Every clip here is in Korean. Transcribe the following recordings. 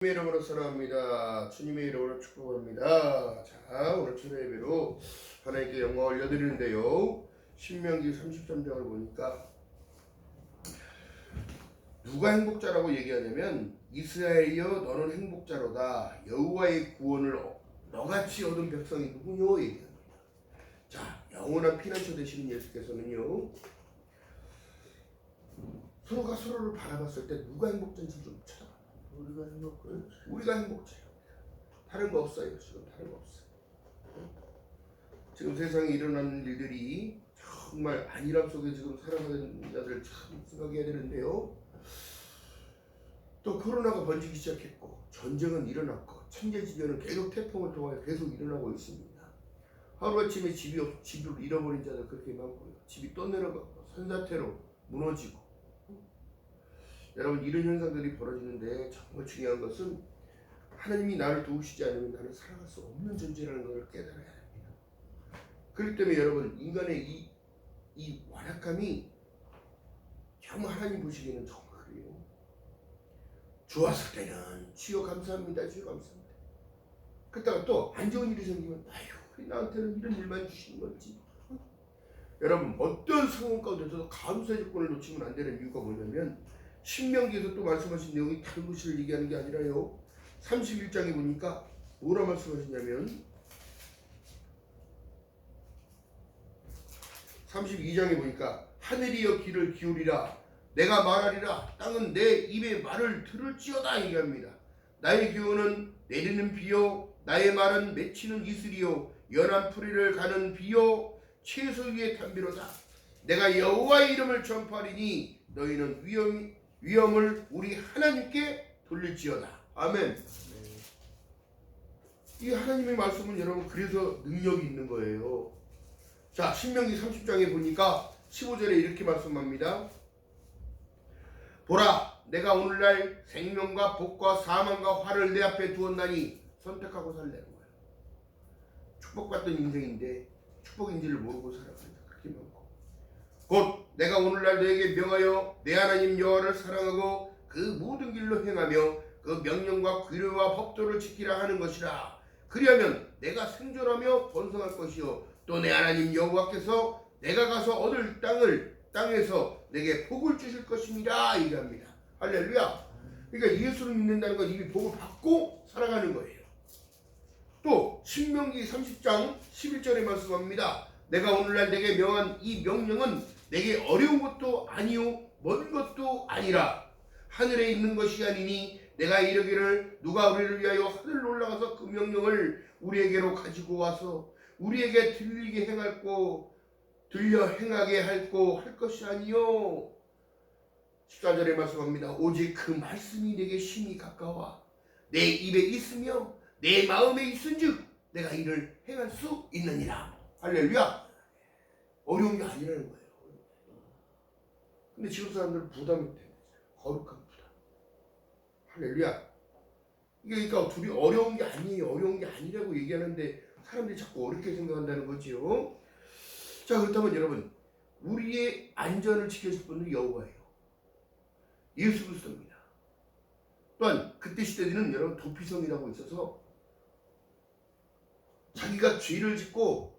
주님의 이름으로 사랑합니다. 주님의 이름으로 축복합니다. 자, 오늘 주의 예배로 하나님께 영광 올려드리는데요. 신명기 33장을 보니까 누가 행복자라고 얘기하냐면 이스라엘이여 너는 행복자로다. 여호와의 구원을 너같이 얻은 백성이 누구뇨 얘기합니다. 자, 영원한 피난처 되시는 예수께서는요, 서로가 서로를 바라봤을 때 누가 행복자인지 좀 찾아봐. 우리가 행복해요. 다른 거 없어요. 지금 다른 거 없어요. 지금 세상에 일어나는 일들이 정말 안일함 속에 지금 살아가는 자들 참 생각해야 되는데요. 또 코로나가 번지기 시작했고 전쟁은 일어났고 천재지변은 계속 태풍을 통하여 계속 일어나고 있습니다. 하루아침에 집을 잃어버린 자들 그렇게 많고요. 집이 또 내려가고 산사태로 무너지고, 여러분, 이런 현상들이 벌어지는데 정말 중요한 것은 하나님이 나를 도우시지 않으면 나는 살아갈 수 없는 존재라는 것을 깨달아야 합니다. 그렇기 때문에 여러분, 인간의 이 완악함이 정말 하나님 보시기에는 정말 그래요. 좋았을 때는 주여 감사합니다, 주여 감사합니다. 그러다가 또 안 좋은 일이 생기면 아휴, 왜 나한테는 이런 일만 주시는 건지. 여러분, 어떤 상황 가운데서도 감사의 조건을 놓치면 안 되는 이유가 뭐냐면, 신명기에서 또 말씀하신 내용이 다른 것을 얘기하는 게 아니라요, 31장에 보니까 뭐라 말씀하시냐면 32장에 보니까 하늘이여 귀를 기울이라 내가 말하리라 땅은 내 입의 말을 들을지어다 얘기합니다. 나의 기운은 내리는 비요 나의 말은 맺히는 이슬이요 연한 풀이를 가는 비요 채소 위의 담비로다. 내가 여호와의 이름을 전파하리니 너희는 위엄을 우리 하나님께 돌릴지어다. 아멘. 이 하나님의 말씀은 여러분 그래서 능력이 있는 거예요. 자, 신명기 30장에 보니까 15절에 이렇게 말씀합니다. 보라, 내가 오늘날 생명과 복과 사망과 화를 내 앞에 두었나니 선택하고 살라는 거예요. 축복받던 인생인데 축복인지를 모르고 살아가는 자 그렇게 많고, 곧 내가 오늘날 너에게 명하여 내 하나님 여호와를 사랑하고 그 모든 길로 행하며 그 명령과 규례와 법도를 지키라 하는 것이라. 그리하면 내가 생존하며 번성할 것이요 또 내 하나님 여호와께서 내가 가서 얻을 땅에서 내게 복을 주실 것입니다 얘기합니다. 할렐루야. 그러니까 예수를 믿는다는 건 이미 복을 받고 살아가는 거예요. 또 신명기 30장 11절에 말씀합니다. 내가 오늘날 내게 명한 이 명령은 내게 어려운 것도 아니요 먼 것도 아니라 하늘에 있는 것이 아니니 내가 이르기를 누가 우리를 위하여 하늘로 올라가서 그 명령을 우리에게로 가지고 와서 우리에게 들려 행하게 할 것이 아니요. 14절에 말씀합니다. 오직 그 말씀이 내게 심히 가까워 내 입에 있으며 내 마음에 있은즉 내가 이를 행할 수 있느니라. 할렐루야. 어려운 게 아니라는 거예요. 근데 지금 사람들은 부담이 되는 거예요. 거룩한 부담. 할렐루야. 이게 그러니까 둘이 어려운 게 아니에요. 어려운 게 아니라고 얘기하는데 사람들이 자꾸 어렵게 생각한다는 거지요. 자, 그렇다면 여러분, 우리의 안전을 지켜줄 분은 여호와예요. 예수 그리스도입니다. 또한 그때 시대에는 여러분 도피성이라고 있어서 자기가 죄를 짓고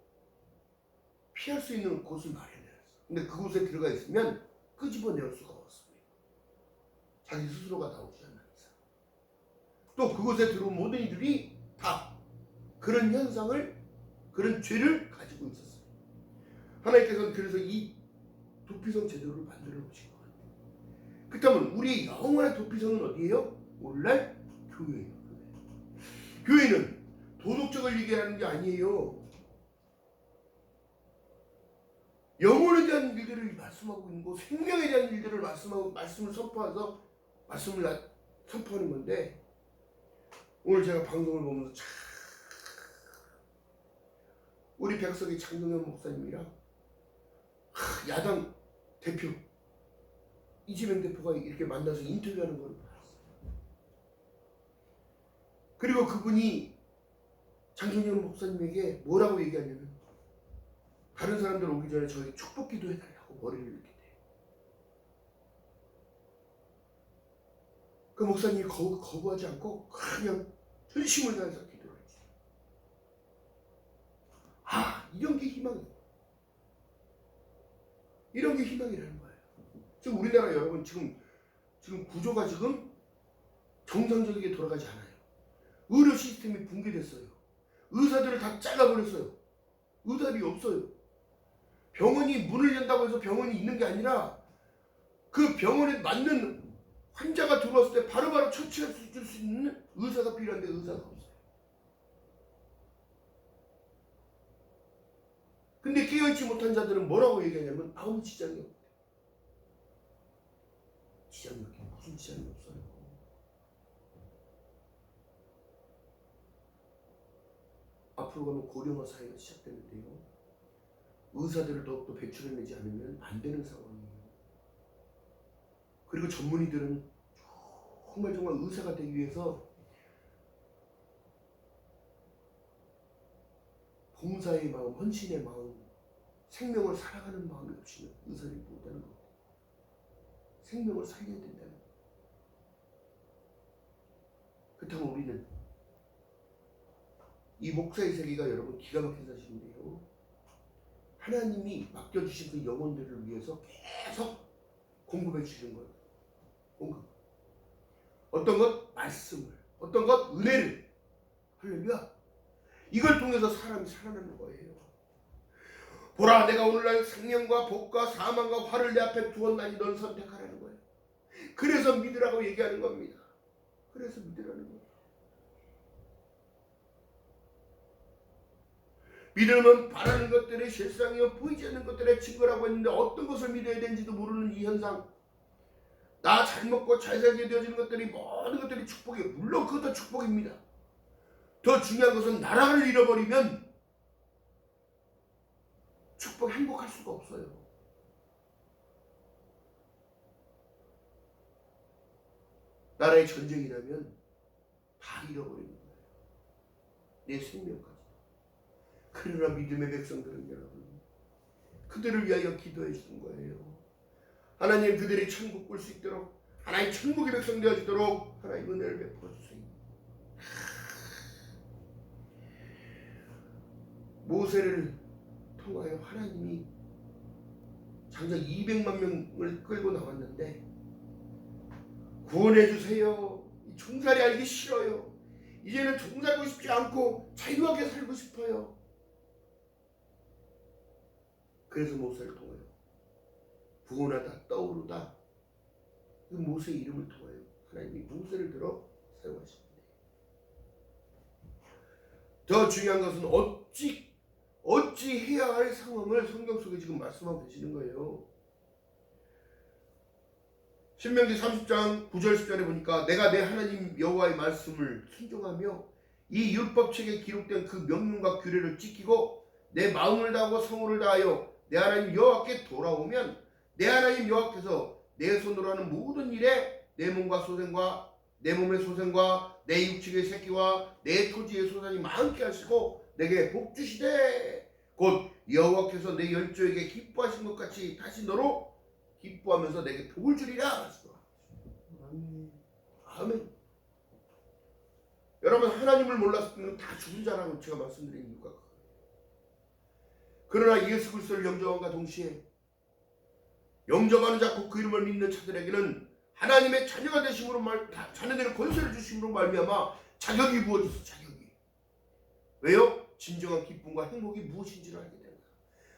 피할 수 있는 곳을 마련해놨어요. 근데 그곳에 들어가 있으면 끄집어낼 수가 없습니다. 자기 스스로가 나오지 않는 이상. 또 그곳에 들어온 모든 이들이 다 그런 현상을, 그런 죄를 가지고 있었어요. 하나님께서는 그래서 이 도피성 제도를 만들어 놓으신 것 같아요. 그렇다면 우리의 영원한 도피성은 어디예요? 오늘날 교회예요. 교회는 도덕적을 얘기하는 게 아니에요. 영혼에 대한 일들을 말씀하고 있는 거, 생명에 대한 일들을 말씀을 선포해서 말씀을 선포하는 건데, 오늘 제가 방송을 보면서 참 우리 백석의 장동현 목사님이랑 야당 대표 이재명 대표가 이렇게 만나서 인터뷰하는 걸 봤어요. 그리고 그분이 장동현 목사님에게 뭐라고 얘기하냐면 다른 사람들 오기 전에 저에게 축복 기도해달라고 머리를 이렇게 대요. 그 목사님이 거부하지 않고 그냥 전심을 다해서 기도를 했어요. 이런 게 희망이에요. 이런 게 희망이라는 거예요. 지금 우리나라 여러분 지금 구조가 지금 정상적이게 돌아가지 않아요. 의료 시스템이 붕괴됐어요. 의사들을 다 잘라버렸어요. 의사들이 없어요. 병원이 문을 연다고 해서 병원이 있는 게 아니라 그 병원에 맞는 환자가 들어왔을 때 바로바로 처치할 수 있는 의사가 필요한데 의사가 없어요. 근데 깨어있지 못한 자들은 뭐라고 얘기하냐면 아무 지장이 없대. 지장이 없게 무슨 지장이 없어요. 앞으로 가면 고령화 사회가 시작되는데요. 의사들을 더욱더 배출해내지 않으면 안 되는 상황이에요. 그리고 전문의들은 정말 의사가 되기 위해서 봉사의 마음, 헌신의 마음, 생명을 살아가는 마음이 없이는 의사들이 못하는 겁니다. 생명을 살려야 된다는 거예요. 그렇다면 우리는 이 목사의 세계가 여러분 기가 막힌 사실인데요. 하나님이 맡겨주신 그 영혼들을 위해서 계속 공급해 주시는 거예요. 공급. 어떤 것? 말씀을. 어떤 것? 은혜를. 할렐루야. 이걸 통해서 사람이 살아나는 거예요. 보라, 내가 오늘날 생명과 복과 사망과 화를 내 앞에 두었나니 넌 선택하라는 거예요. 그래서 믿으라고 얘기하는 겁니다. 그래서 믿으라는 거예요. 믿음은 바라는 것들의 실상이요 보이지 않는 것들의 증거라고 했는데 어떤 것을 믿어야 되는지도 모르는 이 현상. 나 잘 먹고 잘 살게 되어지는 것들이 모든 것들이 축복이에요. 물론 그것도 축복입니다. 더 중요한 것은 나라를 잃어버리면 행복할 수가 없어요. 나라의 전쟁이 나면 다 잃어버리는 거예요. 내 생명까지. 그러나 믿음의 백성들은 여러분 그들을 위하여 기도해 주는 거예요. 하나님 그들이 천국 볼 수 있도록 하나님 천국의 백성 되어지도록 하나님 은혜를 베풀어 주세요. 모세를 통하여 하나님이 장작 200만 명을 끌고 나왔는데 구원해 주세요. 종살이 알기 싫어요. 이제는 종살고 싶지 않고 자유하게 살고 싶어요. 그래서 모세를 통하여 구원하다 떠오르다 그 모세의 이름을 통하여 하나님이 모세를 들어 사용하십니다. 더 중요한 것은 어찌 해야 할 상황을 성경 속에 지금 말씀하고 계시는 거예요. 신명기 30장 9절 10절에 보니까 내가 내 하나님 여호와의 말씀을 순종하며 이 율법책에 기록된 그 명령과 규례를 지키고 내 마음을 다하고 성을 다하여 내 하나님 여호와께 돌아오면 내 하나님 여호와께서 내 손으로 하는 모든 일에 내 몸과 소생과 내 몸의 소생과 내 육축의 새끼와 내 토지의 소산이 많게 하시고 내게 복 주시되 곧 여호와께서 내 열조에게 기뻐하신 것 같이 다시 너로 기뻐하면서 내게 복을 주리라. 아멘. 여러분 하나님을 몰랐으면 다 죽은 자라고 제가 말씀드린 이유가 그거예요. 그러나 예수 그리스도를 영접함과 동시에 영접하는 자 곧 그 이름을 믿는 자들에게는 하나님의 자녀가 되심으로 자녀들의 권세를 주심으로 말미암아 자격이 부어져서 자격이. 왜요? 진정한 기쁨과 행복이 무엇인지를 알게 된다.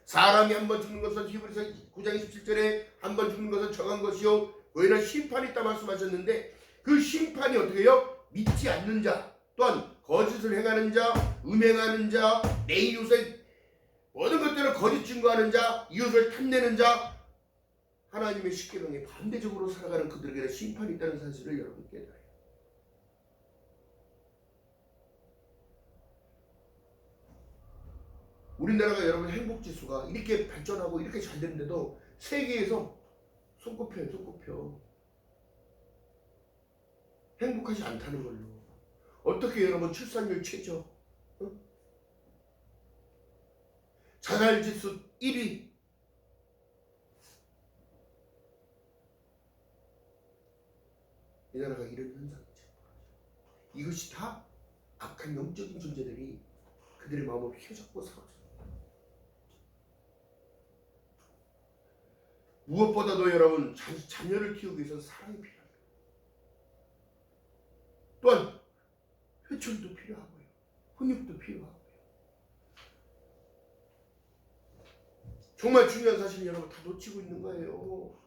사람이 한 번 죽는 것은 히브리서 9장 27절에 한 번 죽는 것은 정한 것이요 그에는 심판이 있다 말씀하셨는데 그 심판이 어떻게 해요? 믿지 않는 자 또한 거짓을 행하는 자, 음행하는 자, 내 이웃의 모든 것들을 거짓 증거하는 자, 이웃을 탐내는 자, 하나님의 십계명에 반대적으로 살아가는 그들에게는 심판이 있다는 사실을 여러분 깨달아요. 우리나라가 여러분 행복지수가 이렇게 발전하고 이렇게 잘 되는데도 세계에서 손꼽혀. 행복하지 않다는 걸로. 어떻게 여러분 출산율 최저, 자살지수 1위, 이 나라가 이런 현상이죠. 이것이 다 악한 영적인 존재들이 그들의 마음을 휘어잡고 살아있습니다. 무엇보다도 여러분 자녀를 키우기 위해서 사랑이 필요합니다. 또한 회초리도 필요하고요. 훈육도 필요하고요. 정말 중요한 사실은 여러분 다 놓치고 있는 거예요.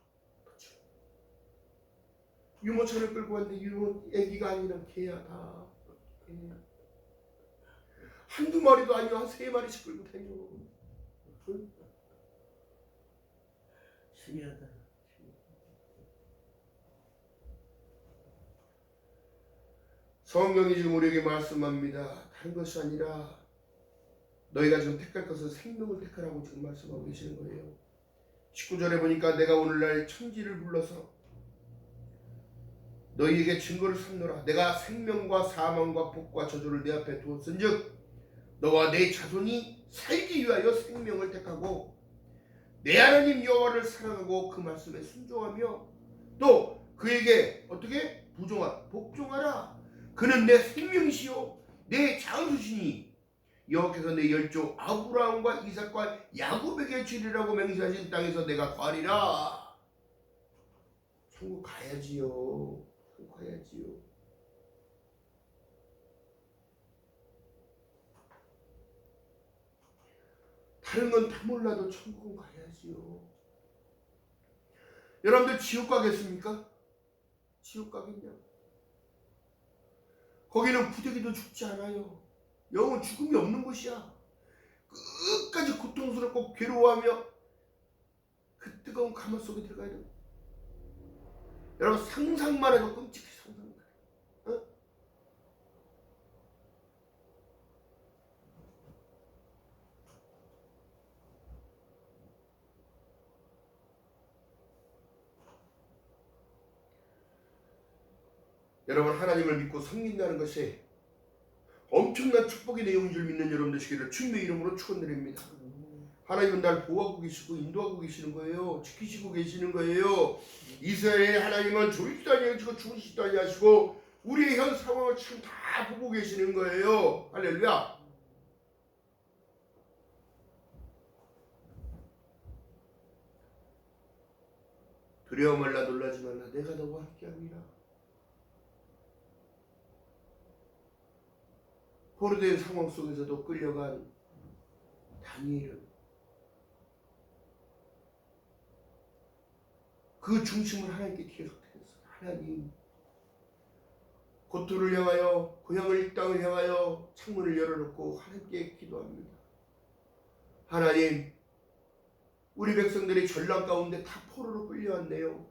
유모차를 끌고 왔는데 유모 애기가 아니라 개야 다. 한두 마리도 아니고 한 3마리씩 끌고 다녀. 응? 신기하다. 성경이 지금 우리에게 말씀합니다. 다른 것이 아니라 너희가 지금 택할 것은 생명을 택하라고 지금 말씀하고 계시는 거예요. 19절에 보니까 내가 오늘날 천지를 불러서 너희에게 증거를 삼노라. 내가 생명과 사망과 복과 저주를 내 앞에 두었은즉 너와 내 자손이 살기 위하여 생명을 택하고 내 하나님 여호와를 사랑하고 그 말씀에 순종하며 또 그에게 어떻게 복종하라. 그는 내 생명이시요 내 장수시니 여호와께서 내 열조 아브라함과 이삭과 야곱에게 주리라고 맹세하신 땅에서 내가 거하리라. 천국 가야지요. 천국 가야지요. 다른 건 다 몰라도 천국은 가야지요. 여러분들 지옥 가겠습니까? 지옥 가겠냐? 거기는 부대기도 죽지 않아요. 영은 죽음이 없는 곳이야. 끝까지 고통스럽고 괴로워하며 그 뜨거운 가마 속에 들어가야 돼. 여러분 상상만 해도 끔찍해. 상상만 해도. 어? 여러분 하나님을 믿고 섬긴다는 것이 엄청난 축복의 내용인 줄 믿는 여러분 되시기를 주님의 이름으로 축원드립니다. 하나님은 날 보호하고 계시고 인도하고 계시는 거예요. 지키시고 계시는 거예요. 이스라엘의 하나님은 졸지도 아니하시고 주무시지도 아니하시고 우리의 현 상황을 지금 다 보고 계시는 거예요. 할렐루야. 두려워 말라 놀라지 말라 내가 너와 함께함이라. 포로된 상황 속에서도 끌려간 다니엘은 그 중심을 하나님께 계속했어요. 하나님, 고토를 향하여 고향을 이 땅을 향하여 창문을 열어놓고 하나님께 기도합니다. 하나님, 우리 백성들이 전랑 가운데 다 포로로 끌려왔네요.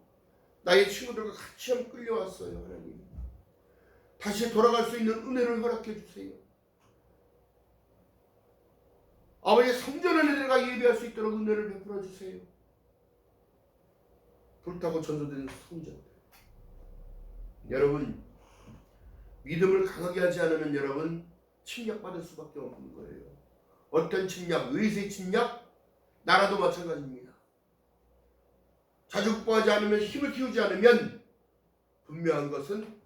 나의 친구들과 같이 함 끌려왔어요. 하나님, 다시 돌아갈 수 있는 은혜를 허락해 주세요. 아버지 성전 안에 들어가 예배할 수 있도록 은혜를 베풀어 주세요. 불타고 전소되는 성전. 여러분 믿음을 강하게 하지 않으면 여러분 침략받을 수밖에 없는 거예요. 어떤 침략? 외세 침략? 나라도 마찬가지입니다. 자주 극복하지 않으면 힘을 키우지 않으면 분명한 것은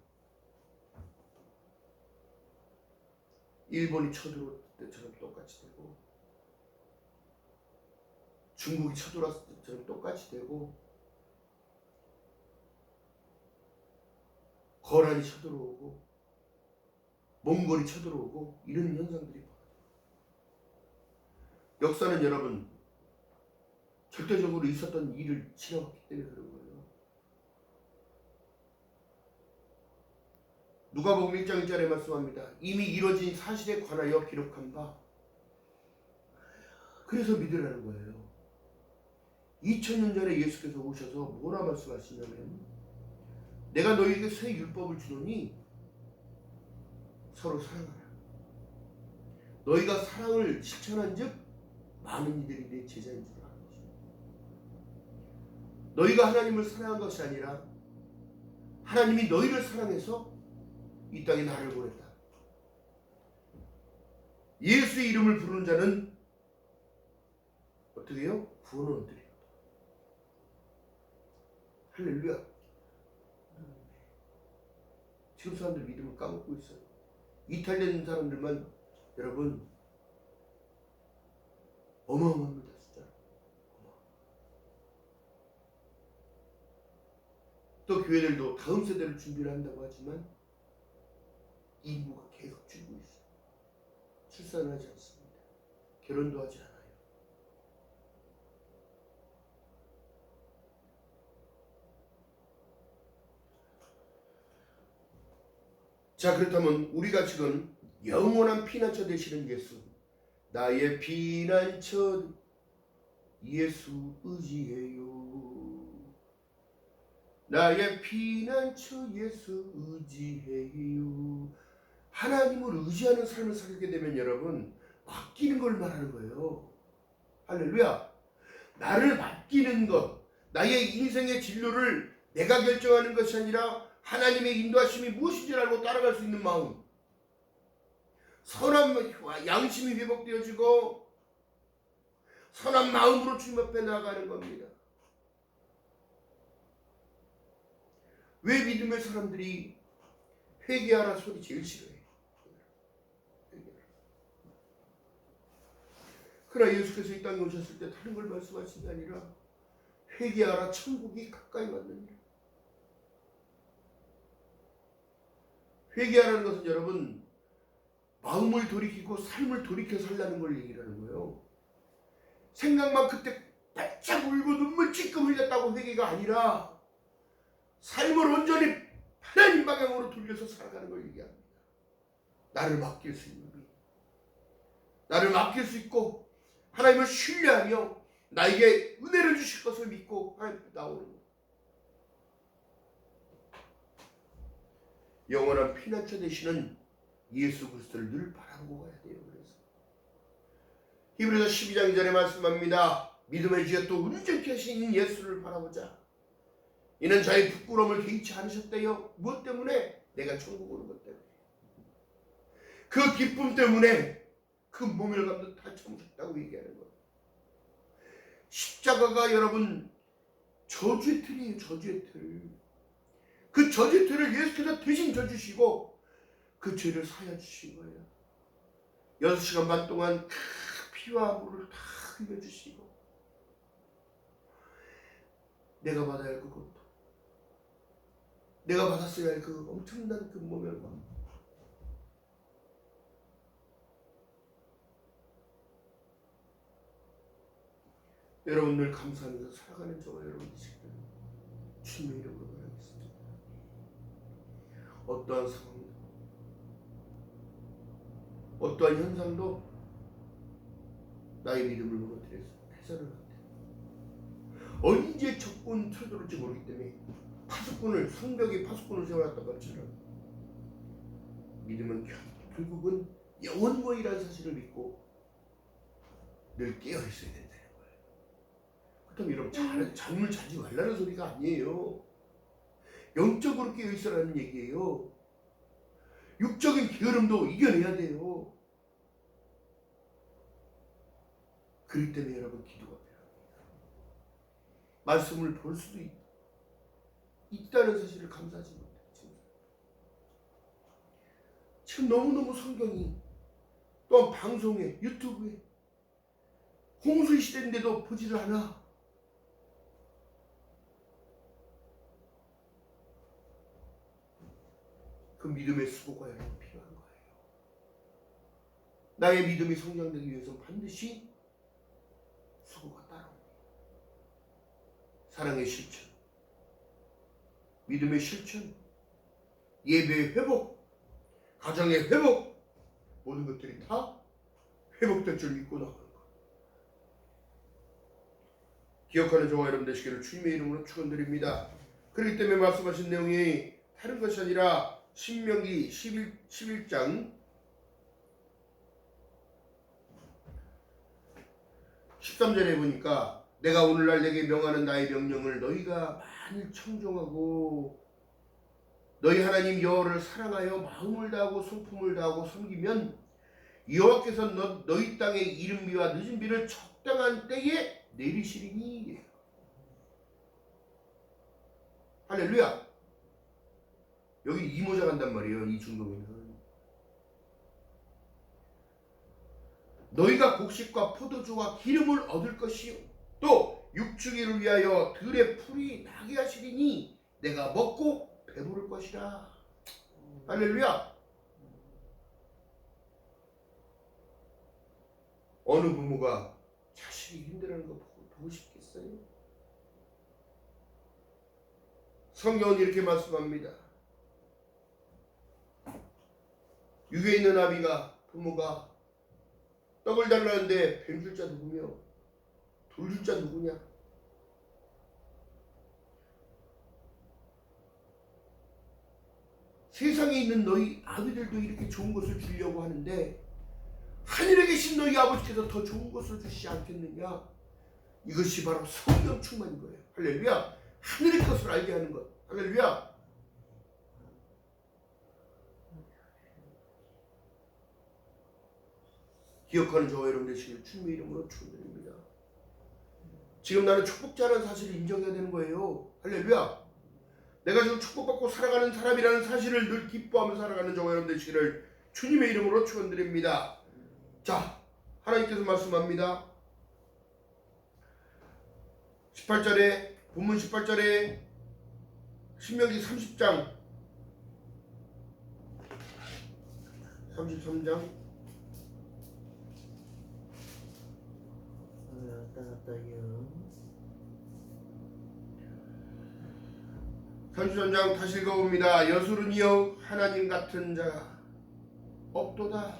일본이 쳐들어올 때처럼 똑같이 되고 중국이 쳐들어왔을 때처럼 똑같이 되고 거란이 쳐들어오고 몽골이 쳐들어오고 이런 현상들이 벌어져요. 역사는 여러분 절대적으로 있었던 일을 지나왔기 때문에 그런 거예요. 누가복음 1장 1절에 말씀합니다. 이미 이뤄진 사실에 관하여 기록한 바. 그래서 믿으라는 거예요. 2000년 전에 예수께서 오셔서 뭐라 말씀하시냐면 내가 너희에게 새 율법을 주노니 서로 사랑하라. 너희가 사랑을 실천한 즉 많은 이들이 내 제자인 줄 아는 것입니다. 너희가 하나님을 사랑한 것이 아니라 하나님이 너희를 사랑해서 이 땅에 나를 보냈다. 예수의 이름을 부르는 자는 어떻게 해요? 구원을 얻으리라. 할렐루야. 지금 사람들 믿음을 까먹고 있어요. 이탈된 사람들만 여러분 어마어마합니다. 진짜. 또 교회들도 다음 세대를 준비를 한다고 하지만 인구가 계속 줄고 있어요. 출산을 하지 않습니다. 결혼도 하지 않아요. 자, 그렇다면 우리가 지금 영원한 피난처 되시는 예수, 나의 피난처 예수 의지해요. 나의 피난처 예수 의지해요. 하나님을 의지하는 삶을 살게 되면 여러분 맡기는 걸 말하는 거예요. 할렐루야. 나를 맡기는 것, 나의 인생의 진로를 내가 결정하는 것이 아니라 하나님의 인도하심이 무엇인지 알고 따라갈 수 있는 마음, 선한 양심이 회복되어지고 선한 마음으로 주님 앞에 나아가는 겁니다. 왜 믿음의 사람들이 회개하라 소리 제일 싫어해? 그러나 예수께서 이 땅에 오셨을 때 다른 걸 말씀하신 게 아니라 회개하라, 천국이 가까이 왔느니라. 회개하라는 것은 여러분 마음을 돌이키고 삶을 돌이켜 살라는 걸 얘기하는 거예요. 생각만 그때 바짝 울고 눈물 찔끔 흘렸다고 회개가 아니라 삶을 온전히 하나님 방향으로 돌려서 살아가는 걸 얘기합니다. 나를 맡길 수 있는 것, 나를 맡길 수 있고 하나님을 신뢰하며 나에게 은혜를 주실 것을 믿고 하나님 나오는 것. 영원한 피난처 되시는 예수 그리스도를 늘 바라보고 가야 돼요. 그래서 히브리서 12장 2절에 말씀합니다. 믿음의 지혜 또 온전케 하신 예수를 바라보자. 이는 자의 부끄러움을 개의치 않으셨대요. 무엇 때문에? 내가 천국 오는 것 때문에. 그 기쁨 때문에 그 모멸감도 다 참으셨다고 얘기하는 거예요. 십자가가 여러분 저주의 틀이에요. 저주의 틀. 그 저주의 틀을 예수께서 대신 져주시고 그 죄를 사여 주신 거예요. 6시간 반 동안 피와 물을 다 흘려주시고 내가 받아야 할 그 고통, 내가 받았어야 할 그 엄청난 그 모멸감, 여러분 늘 감사하면서 살아가는 저와 여러분 되시기를 주님의 이름으로 바라겠습니다. 어떠한 상황도 어떠한 현상도 나의 믿음을 무너뜨려서 해서는 안 돼. 언제 적군 쳐들어올지 모르기 때문에 성벽에 파수꾼을 세워놨던 것처럼 믿음은 결국은 영원거이라는 사실을 믿고 늘 깨어있어야 된다는 거예요. 그렇다면 여러분 잠을 자지 말라는 소리가 아니에요. 영적으로 깨어있으라는 얘기예요. 육적인 게으름도 이겨내야 돼요. 그렇기 때문에 여러분 기도가 필요합니다. 말씀을 볼 수도 있다는 사실을 감사하지 못해요. 지금 너무너무 성경이 또한 방송에 유튜브에 홍수의 시대인데도 보지를 않아. 그 믿음의 수고가 여러분 필요한 거예요. 나의 믿음이 성장되기 위해서 반드시 수고가 따라옵니다. 사랑의 실천, 믿음의 실천, 예배의 회복, 가정의 회복, 모든 것들이 다 회복될 줄 믿고 나가는 것. 기억하는 저와 여러분 되시기를 주님의 이름으로 축원드립니다. 그렇기 때문에 말씀하신 내용이 다른 것이 아니라 신명기 11장 13절에 보니까 내가 오늘날 내게 명하는 나의 명령을 너희가 만일 청종하고 너희 하나님 여호와를 사랑하여 마음을 다하고 성품을 다하고 섬기면 여호와께서 너희 땅의 이른비와 늦은비를 적당한 때에 내리시리니. 할렐루야. 여기 이모자 간단 말이에요. 이 중동에는. 너희가 곡식과 포도주와 기름을 얻을 것이요 또 육축이를 위하여 들의 풀이 나게 하시리니 내가 먹고 배부를 것이라. 할렐루야. 어느 부모가 자식이 힘들어하는 거 보고 싶겠어요? 성경은 이렇게 말씀합니다. 육에 있는 아비가 부모가 떡을 달라는데 뱀 줄 자 누구며 돌 줄 자 누구냐? 세상에 있는 너희 아비들도 이렇게 좋은 것을 주려고 하는데 하늘에 계신 너희 아버지께서 더 좋은 것을 주시지 않겠느냐? 이것이 바로 성령 충만인 거예요. 할렐루야. 하늘의 것을 알게 하는 것. 할렐루야. 기억하는 저와 여러분 되시길 주님의 이름으로 축원드립니다. 지금 나는 축복자라는 사실을 인정해야 되는 거예요. 할렐루야. 내가 지금 축복받고 살아가는 사람이라는 사실을 늘 기뻐하며 살아가는 저와 여러분 되시기를 주님의 이름으로 축원드립니다. 자, 하나님께서 말씀합니다. 18절에 본문 18절에 신명기 30장 33장 33장 다시 읽어봅니다. 여술은이여 하나님 같은 자가 없도다.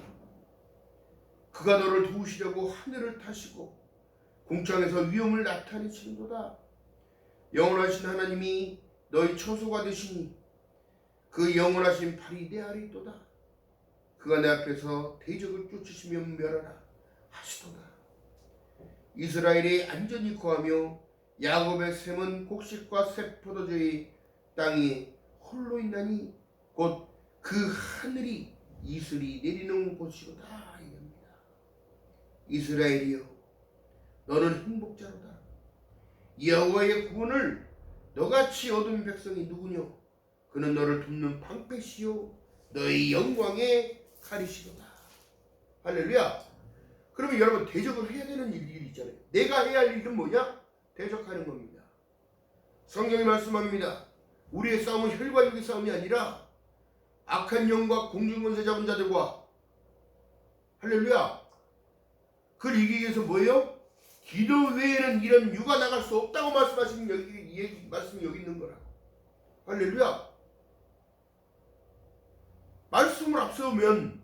그가 너를 도우시려고 하늘을 타시고 궁창에서 위엄을 나타내시는도다. 영원하신 하나님이 너희 처소가 되시니 그 영원하신 팔이 내 아래 있도다. 그가 내 앞에서 대적을 쫓으시며 멸하라 하시도다. 이스라엘이 안전히 거하며 야곱의 샘은 곡식과 새 포도주의 땅이 홀로 있나니 곧 그 하늘이 이슬이 내리는 곳이로다. 이겁니다. 이스라엘이여 너는 행복자로다. 여호와의 구원을 너같이 얻은 백성이 누구뇨? 그는 너를 돕는 방패시요 너의 영광의 칼이시로다. 할렐루야. 그러면 여러분 대적을 해야 되는 일이 있잖아요. 내가 해야 할 일은 뭐냐? 대적하는 겁니다. 성경이 말씀합니다. 우리의 싸움은 혈과 육의 싸움이 아니라 악한 영과 공중권세 잡은 자들과 할렐루야. 그걸 이기기 위해서 뭐예요? 기도 외에는 이런 유가 나갈 수 없다고 말씀하시는 여기 말씀이 여기 있는 거라고. 할렐루야. 말씀을 앞세우면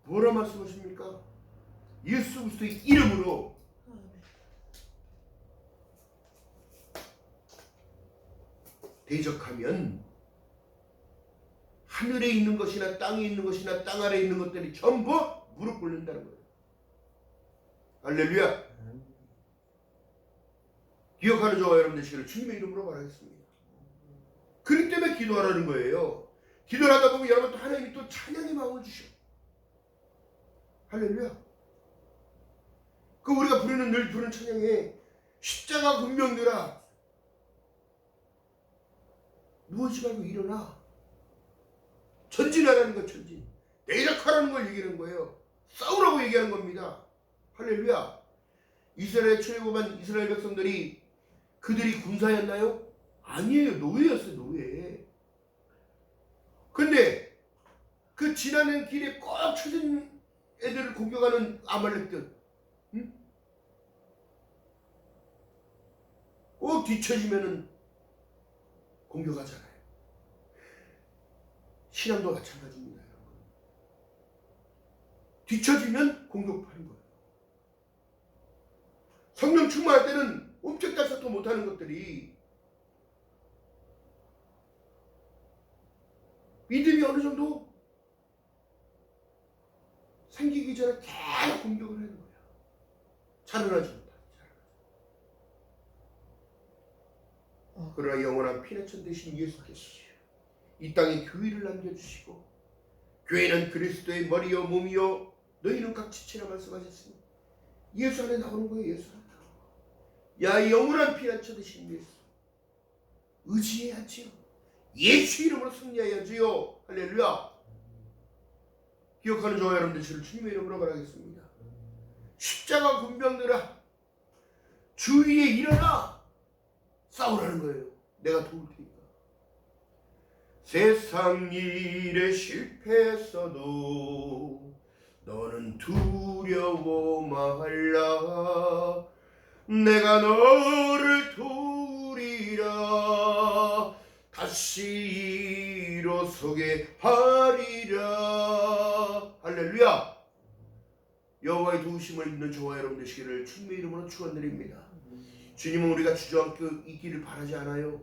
뭐라 말씀하십니까? 예수 그리스도의 이름으로 대적하면 하늘에 있는 것이나 땅에 있는 것이나 땅 아래에 있는 것들이 전부 무릎 꿇는다는 거예요. 할렐루야. 기억하는 저와 여러분 되시기를 주님의 이름으로 말하겠습니다. 그렇기 때문에 기도하라는 거예요. 기도를 하다 보면 여러분 또 하나님이 또 찬양의 마음을 주셔. 할렐루야. 그 우리가 늘 부르는 찬양에 십자가 군병들아 누워있지 말고 일어나. 전진하라는 거. 전진. 대적하라는 걸 얘기하는 거예요. 싸우라고 얘기하는 겁니다. 할렐루야. 이스라엘 출애굽한 이스라엘 백성들이 그들이 군사였나요? 아니에요. 노예였어요. 노예. 근데 그 지나는 길에 꼭 쳐진 애들을 공격하는 아말렉들, 응? 꼭 뒤처지면은 공격하잖아요. 신앙도 마찬가지입니다. 여러분. 뒤처지면 공격하는 거예요. 성령 충만할 때는 옴짝달싹도 못하는 것들이 믿음이 어느 정도 생기기 전에 계속 공격을 하는 거예요. 자라나지 못하죠. 그러나 영원한 피난처 되신 예수께서 이 땅에 교회를 남겨주시고 교회는 그리스도의 머리요 몸이요 너희는 각 지체라 말씀하셨으니 예수 안에 나오는 거예요. 예수 안에 나오는 거예요. 야 영원한 피난처 되신 예수 의지해야지요. 예수 이름으로 승리해야지요. 할렐루야. 기억하는 저와 여러분들 주를 주님의 이름으로 말하겠습니다. 십자가 군병들아, 주위에 일어나 싸우라는 거예요. 내가 도울 테니까. 세상 일에 실패했어도 너는 두려워 말라. 내가 너를 도우리라. 다시 일어서게 하리라. 할렐루야. 여호와의 도우심을 입는 저와 여러분 되시기를 주님의 이름으로 축원드립니다. 주님은 우리가 주저앉고 있기를 바라지 않아요.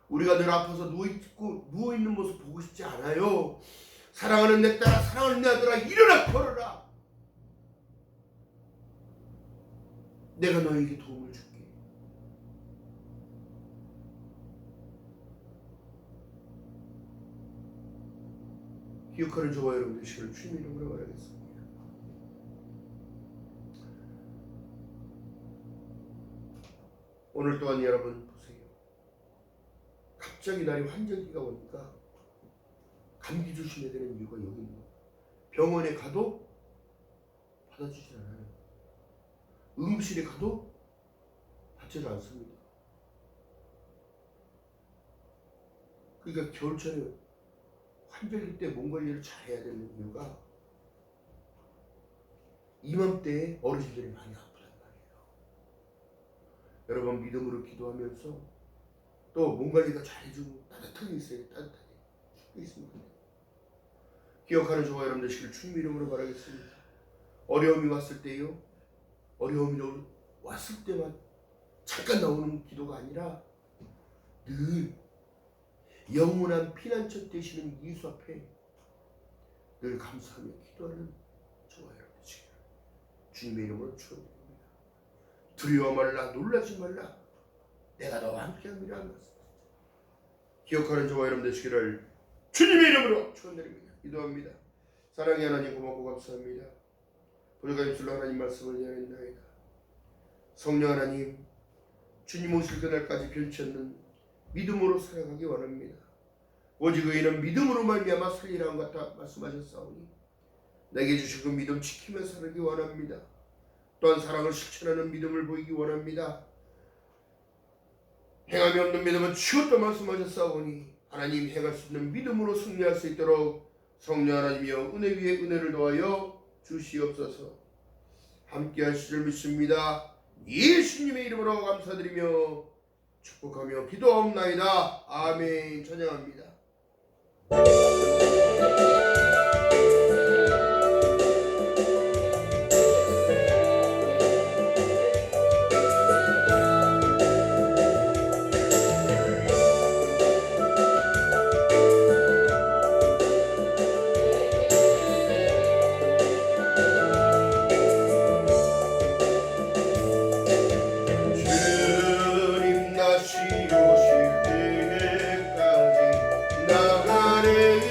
우리가 늘 아파서 누워있는 모습 보고 싶지 않아요. 사랑하는 내 딸아, 사랑하는 내 아들아, 일어나 걸어라. 내가 너에게 도움을 줄게. 기억하는 저와 여러분 되시기를 주님의 이름으로 말하겠습니다. 오늘 또한 여러분 보세요. 갑자기 날이 환절기가 오니까 감기 조심해야 되는 이유가 여기 있는 거예요. 병원에 가도 받아주지 않아요. 응급실에 가도 받지를 않습니다. 그러니까 겨울철에 환절기 때 몸 관리를 잘해야 되는 이유가 이맘때에 어르신들이 많이 아프단 말이에요. 여러분 믿음으로 기도하면서 또 몸 관리가 잘해주고 따뜻하게 있어요. 따뜻하게 춥게 있으면 안 돼요. 기억하는 저와 여러분 되시기를 주님 이름으로 바라겠습니다. 어려움이 왔을 때요, 어려움이 왔을 때만 잠깐 나오는 기도가 아니라 늘 영원한 피난처 되시는 예수 앞에 늘 감사하며 기도하는 저와 여러분 되시기를 주님의 이름으로 축원드립니다. 두려워 말라, 놀라지 말라, 내가 너와 함께함이라 하는 말씀. 기억하는 저와 여러분 되시기를 주님의 이름으로 축원드립니다. 기도합니다. 사랑의 하나님 고맙고 감사합니다. 부족한 입술로 하나님 말씀을 전했나이다. 성령 하나님, 주님 오실 그날까지 변치 않는 믿음으로 살아가기 원합니다. 오직 의인은 믿음으로 말미암아 살리라는 것 같아 말씀하셨사오니 내게 주신 그 믿음 지키며 살기 원합니다. 또한 사랑을 실천하는 믿음을 보이기 원합니다. 행함이 없는 믿음은 죽었다 말씀하셨사오니 하나님 행할 수 있는 믿음으로 승리할 수 있도록 성령 하나님이여 은혜 위에 은혜를 더하여 주시옵소서. 함께 하실 줄 믿습니다. 예수님의 이름으로 감사드리며 축복하며 기도하옵나이다. 아멘. 찬양합니다. 주님 다시 오실 때까지 나 안에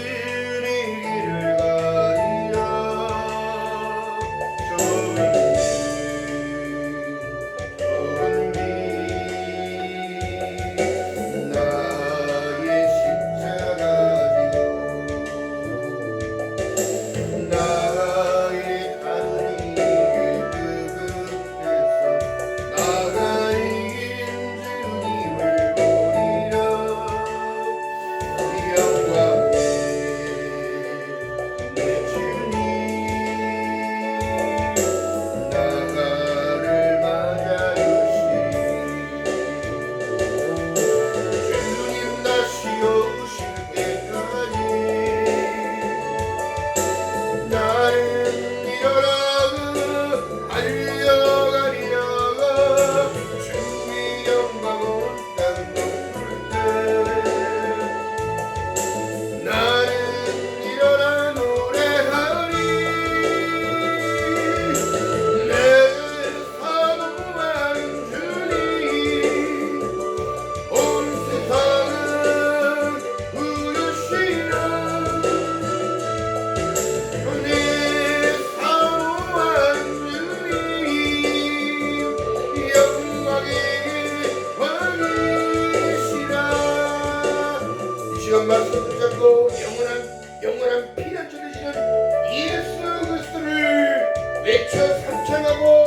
청하고